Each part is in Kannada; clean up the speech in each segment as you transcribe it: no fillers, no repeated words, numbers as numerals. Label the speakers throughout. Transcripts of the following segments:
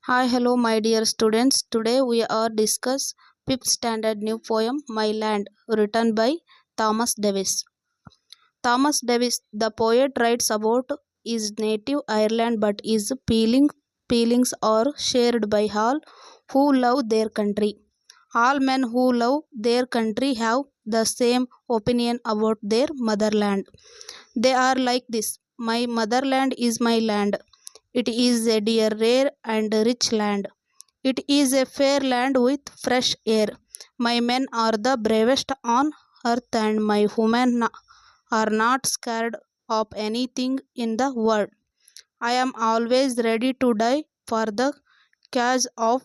Speaker 1: Hi, hello, my dear students. Today we are discuss 5th standard new poem My Land, written by Thomas Davis. Thomas Davis, the poet, writes about his native Ireland, but his feelings are shared by all who love their country. All men who love their country have the same opinion about their motherland. They are like this: my motherland is my land. It is a dear, rare, and rich land. It is a fair land with fresh air. My men are the bravest on earth, and my women are not scared of anything in the world. I am always ready to die for the cause of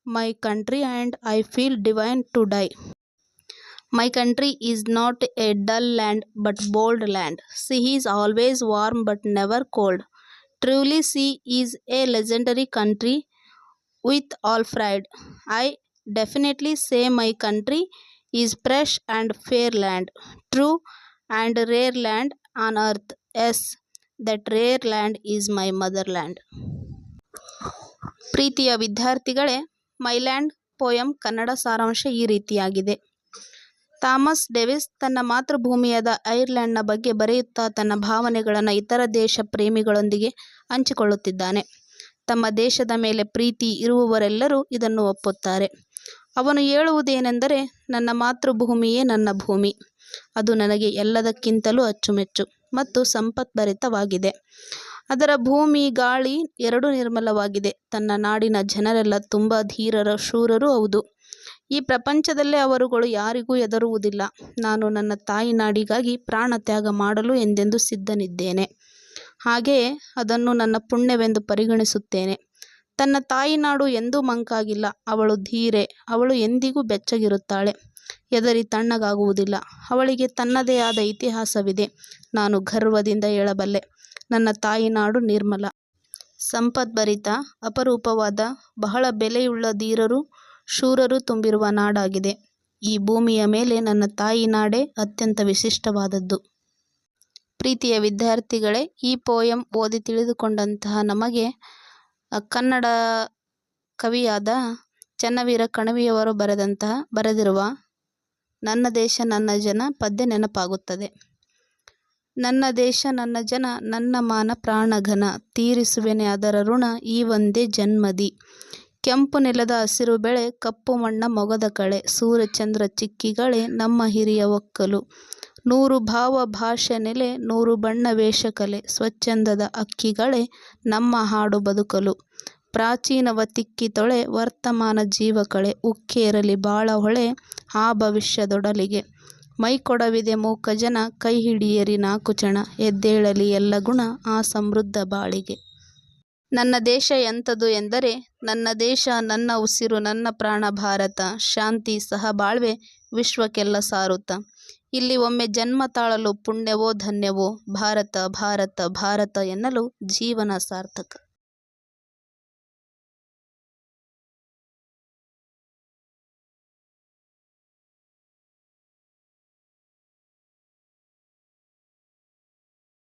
Speaker 1: my country, and I feel divine to die. My country is not a dull land but bold land. Sea is always warm but never cold. Truly, sea is a legendary country with all pride. I definitely say my country is fresh and fair land, true and rare land on earth. Yes, that rare land is my motherland. ಪ್ರೀತಿಯ ವಿದ್ಯಾರ್ಥಿಗಳೇ, ಮೈಲ್ಯಾಂಡ್ ಪೋಯಂ ಕನ್ನಡ ಸಾರಾಂಶ ಈ ರೀತಿಯಾಗಿದೆ. ಥಾಮಸ್ ಡೇವಿಸ್ ತನ್ನ ಮಾತೃಭೂಮಿಯಾದ ಐರ್ಲೆಂಡ್ನ ಬಗ್ಗೆ ಬರೆಯುತ್ತಾ ತನ್ನ ಭಾವನೆಗಳನ್ನು ಇತರ ದೇಶ ಪ್ರೇಮಿಗಳೊಂದಿಗೆ ಹಂಚಿಕೊಳ್ಳುತ್ತಿದ್ದಾನೆ. ತಮ್ಮ ದೇಶದ ಮೇಲೆ ಪ್ರೀತಿ ಇರುವವರೆಲ್ಲರೂ ಇದನ್ನು ಒಪ್ಪುತ್ತಾರೆ. ಅವನು ಹೇಳುವುದೇನೆಂದರೆ, ನನ್ನ ಮಾತೃಭೂಮಿಯೇ ನನ್ನ ಭೂಮಿ. ಅದು ನನಗೆ ಎಲ್ಲದಕ್ಕಿಂತಲೂ ಅಚ್ಚುಮೆಚ್ಚು ಮತ್ತು ಸಂಪತ್ಭರಿತವಾಗಿದೆ. ಅದರ ಭೂಮಿ, ಗಾಳಿ ಎರಡೂ ನಿರ್ಮಲವಾಗಿದೆ. ತನ್ನ ನಾಡಿನ ಜನರೆಲ್ಲ ತುಂಬ ಧೀರರು, ಶೂರರೂ ಹೌದು. ಈ ಪ್ರಪಂಚದಲ್ಲೇ ಅವರುಗಳು ಯಾರಿಗೂ ಹೆದರುವುದಿಲ್ಲ. ನಾನು ನನ್ನ ತಾಯಿ ನಾಡಿಗಾಗಿ ಪ್ರಾಣ ತ್ಯಾಗ ಮಾಡಲು ಎಂದೆಂದೂ ಸಿದ್ಧನಿದ್ದೇನೆ. ಹಾಗೆಯೇ ಅದನ್ನು ನನ್ನ ಪುಣ್ಯವೆಂದು ಪರಿಗಣಿಸುತ್ತೇನೆ. ತನ್ನ ತಾಯಿ ನಾಡು ಎಂದೂ ಮಂಕಾಗಿಲ್ಲ. ಅವಳು ಧೀರೆ. ಅವಳು ಎಂದಿಗೂ ಬೆಚ್ಚಗಿರುತ್ತಾಳೆ. ಹೆದರಿ ತಣ್ಣಗಾಗುವುದಿಲ್ಲ. ಅವಳಿಗೆ ತನ್ನದೇ ಆದ ಇತಿಹಾಸವಿದೆ. ನಾನು ಗರ್ವದಿಂದ ಹೇಳಬಲ್ಲೆ, ನನ್ನ ತಾಯಿ ನಾಡು ನಿರ್ಮಲ, ಸಂಪದ್ಭರಿತ, ಅಪರೂಪವಾದ, ಬಹಳ ಬೆಲೆಯುಳ್ಳ ಧೀರರು, ಶೂರರು ತುಂಬಿರುವ ನಾಡಾಗಿದೆ. ಈ ಭೂಮಿಯ ಮೇಲೆ ನನ್ನ ತಾಯಿ ನಾಡೇ ಅತ್ಯಂತ ವಿಶಿಷ್ಟವಾದದ್ದು. ಪ್ರೀತಿಯ ವಿದ್ಯಾರ್ಥಿಗಳೇ, ಈ ಪೋಯಂ ಓದಿ ತಿಳಿದುಕೊಂಡಂತಹ ನಮಗೆ ಕನ್ನಡ ಕವಿಯಾದ ಚನ್ನವೀರ ಕಣವಿಯವರು ಬರೆದಿರುವ ನನ್ನ ದೇಶ ನನ್ನ ಜನ ಪದ್ಯ ನೆನಪಾಗುತ್ತದೆ. ನನ್ನ ದೇಶ ನನ್ನ ಜನ, ನನ್ನ ಮಾನ ಪ್ರಾಣಘನ, ತೀರಿಸುವೆನೆ ಅದರ ಋಣ ಈ ಒಂದೇ ಜನ್ಮದಿ. ಕೆಂಪು ನೆಲದ ಹಸಿರು ಬೆಳೆ, ಕಪ್ಪು ಮಣ್ಣ ಮೊಗದ ಕಳೆ, ಸೂರ್ಯಚಂದ್ರ ಚಿಕ್ಕಿಗಳೇ ನಮ್ಮ ಹಿರಿಯ ಒಕ್ಕಲು. 100 ಭಾವ ಭಾಷೆ ನೆಲೆ, 100 ಬಣ್ಣ ವೇಷಕಲೆ, ಸ್ವಚ್ಛಂದದ ಅಕ್ಕಿಗಳೇ ನಮ್ಮ ಹಾಡು ಬದುಕಲು. ಪ್ರಾಚೀನವ ತಿಕ್ಕಿ ತೊಳೆ, ವರ್ತಮಾನ ಜೀವಕಳೆ, ಉಕ್ಕೇರಲಿ ಬಾಳ ಹೊಳೆ ಆ ಭವಿಷ್ಯದೊಡಲಿಗೆ. ಮೈಕೊಡವಿದೆ ಮೂಕ ಜನ, ಕೈ ಹಿಡಿಯರಿ 4 ಚಣ, ಎದ್ದೇಳಲಿ ಎಲ್ಲ ಗುಣ ಆ ಸಮೃದ್ಧ ಬಾಳಿಗೆ. ನನ್ನ ದೇಶ ಎಂಥದು ಎಂದರೆ, ನನ್ನ ದೇಶ ನನ್ನ ಉಸಿರು, ನನ್ನ ಪ್ರಾಣ ಭಾರತ. ಶಾಂತಿ ಸಹಬಾಳ್ವೆ ವಿಶ್ವಕ್ಕೆಲ್ಲ ಸಾರುತ್ತ. ಇಲ್ಲಿ ಒಮ್ಮೆ ಜನ್ಮ ತಾಳಲು ಪುಣ್ಯವೋ ಧನ್ಯವೋ, ಭಾರತ ಭಾರತ ಭಾರತ ಎನ್ನಲು ಜೀವನ ಸಾರ್ಥಕ.